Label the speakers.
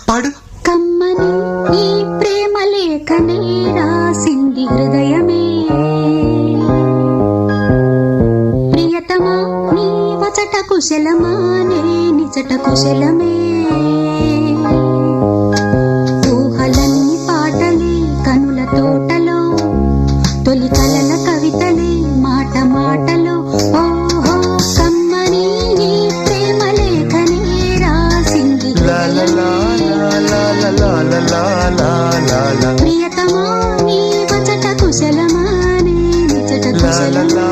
Speaker 1: పాడు.
Speaker 2: కమ్మని ఈ ప్రేమ లేఖనే రాసింది హృదయమే, ప్రియతమా నీ వచట కుశలమా నే నిజట కుశలమే. ఊహలన్నీ పాటలే కనుల తోటలో, తొలి కలల కవితలే మాట మాటలో. ఓహో కమ్మని ఈ ప్రేమ లేఖనే రాసింది ప్రియతమా నీ వచట కుశలమా నే నిజట కుశలమే.